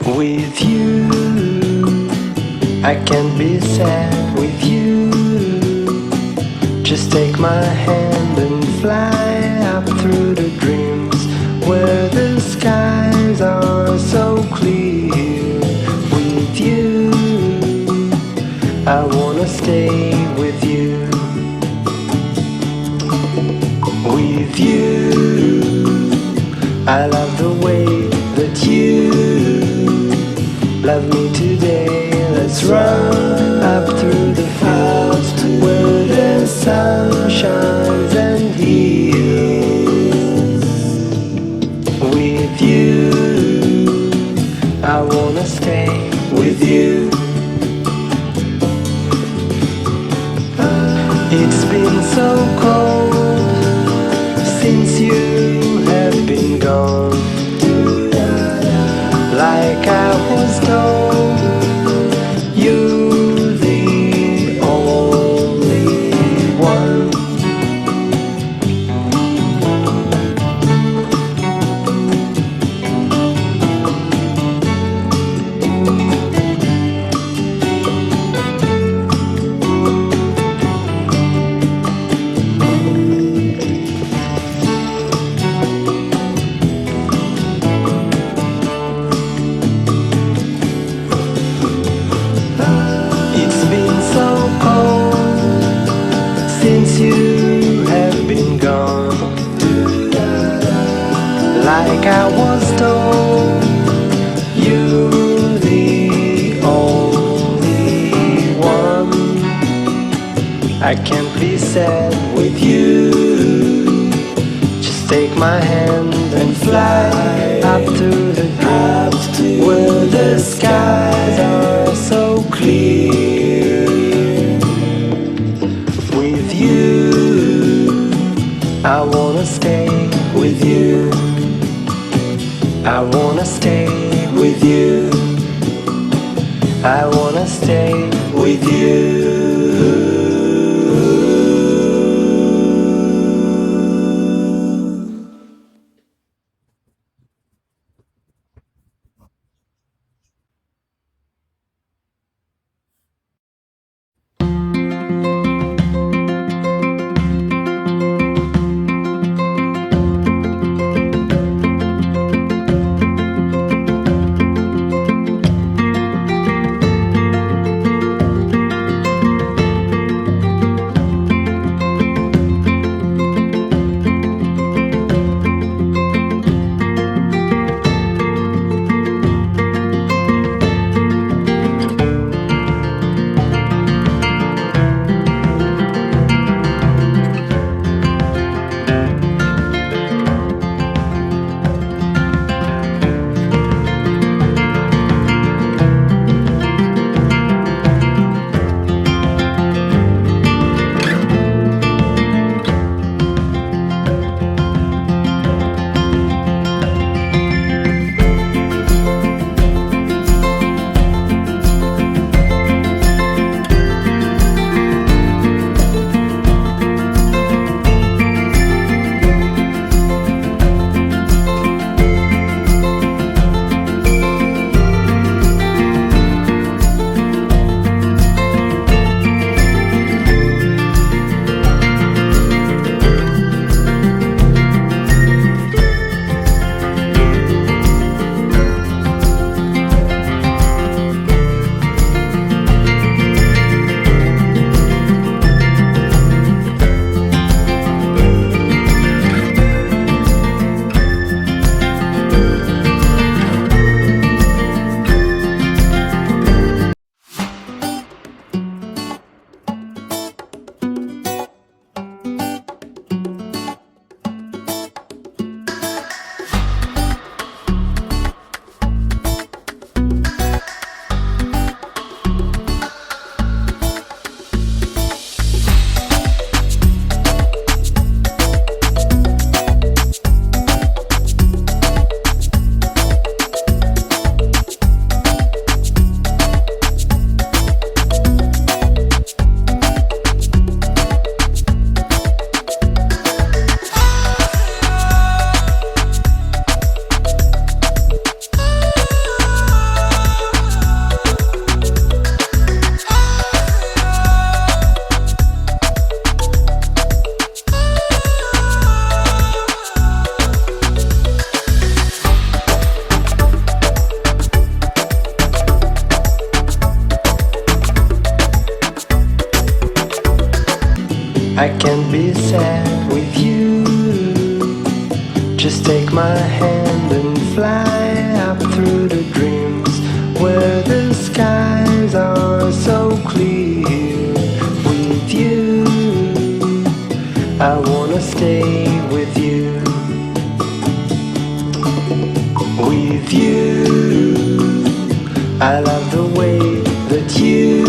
With you, I can't be sad with you. Just take my hand and fly up through the dreams where the skies are so clear. With you, I wanna stay with you. With you, I love the way that you love me today. Let's run up through the fields where the sun shines and heals. With you, I wanna stay with you. It's been so cold since you have been gone. Like I was told, you're the only one. It's been so cold since you have been gone. Like I was told, you're the only one. I can't be sad with you. Just take my hand and fly up to the clouds where the skies are so clear. With you, I wanna stay with you. I wanna stay with you. I wanna stay with you. I can't be sad with you. Just take my hand and fly up through the dreams where the skies are so clear. With you, I wanna stay with you. With you, I love the way that you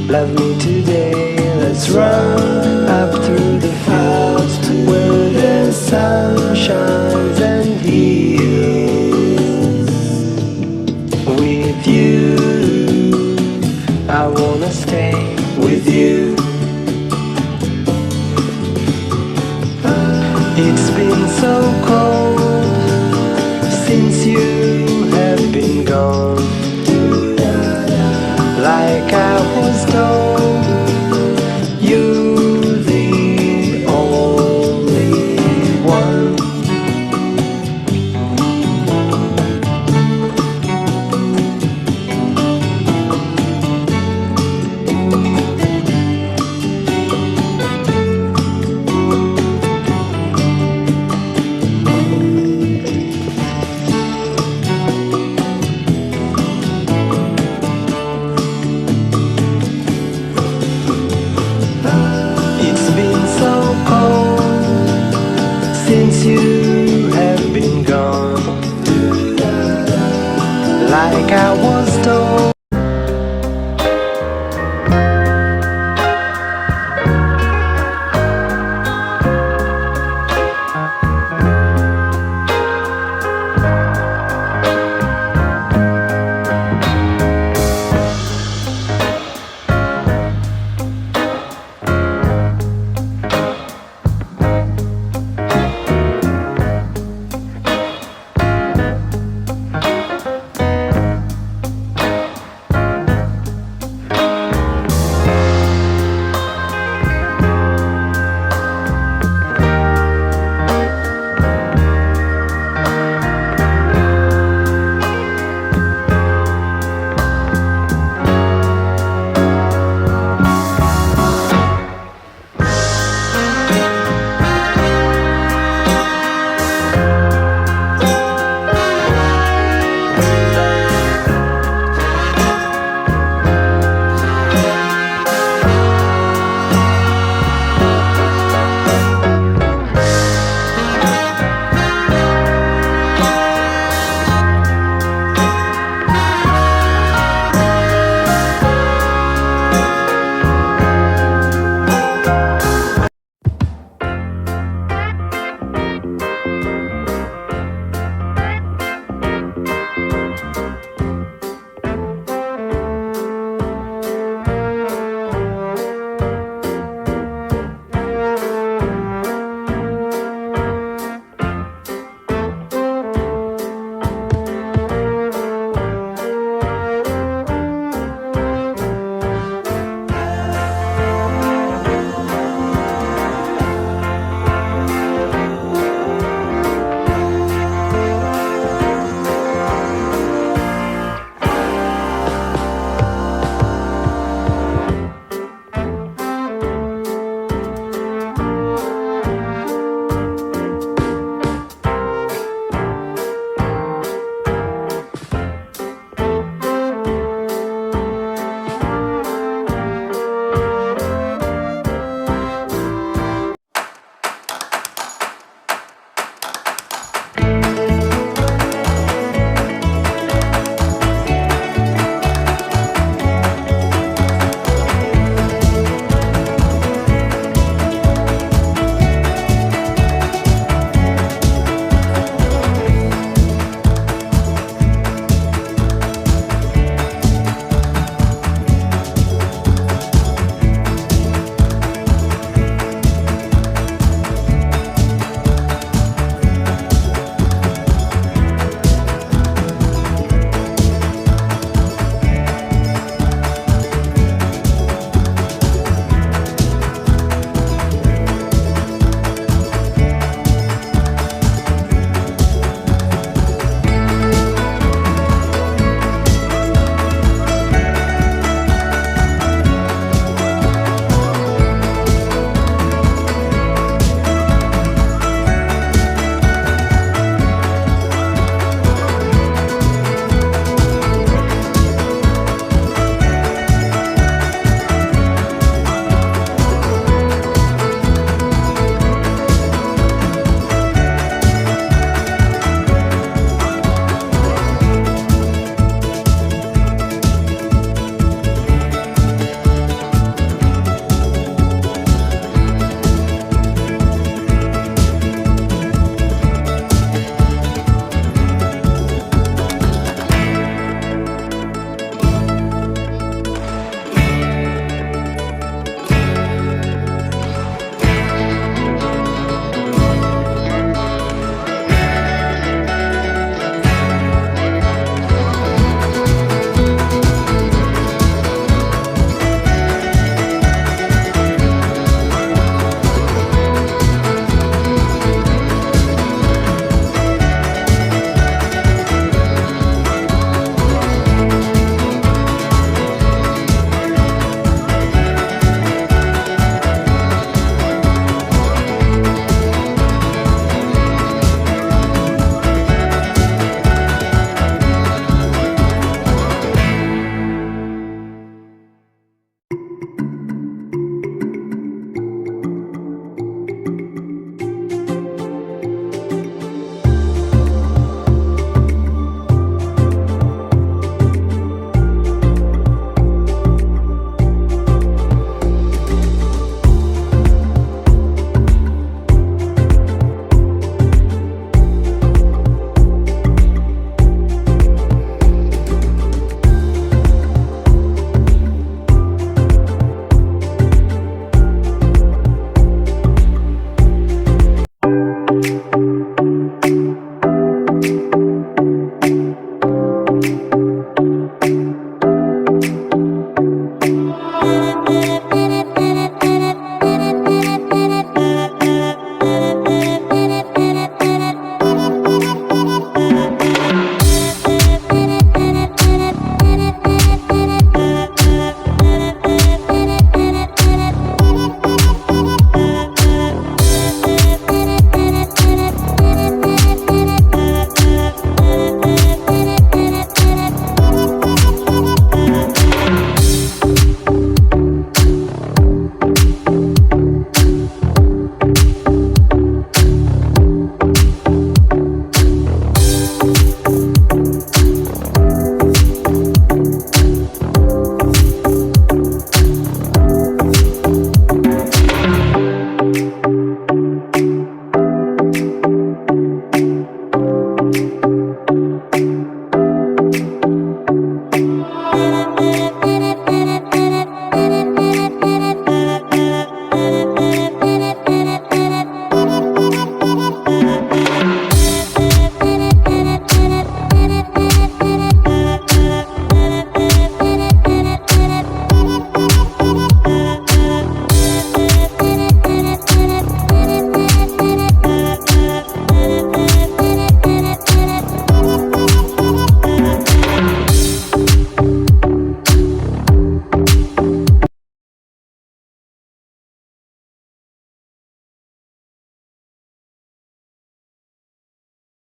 love me today. Let's run up through the fields where the sun shines and heals. With you, I wanna stay with you. It's been so cold since you have been gone. Like I was told, you're the only one. It's been so cold since you have been gone. Like I was told.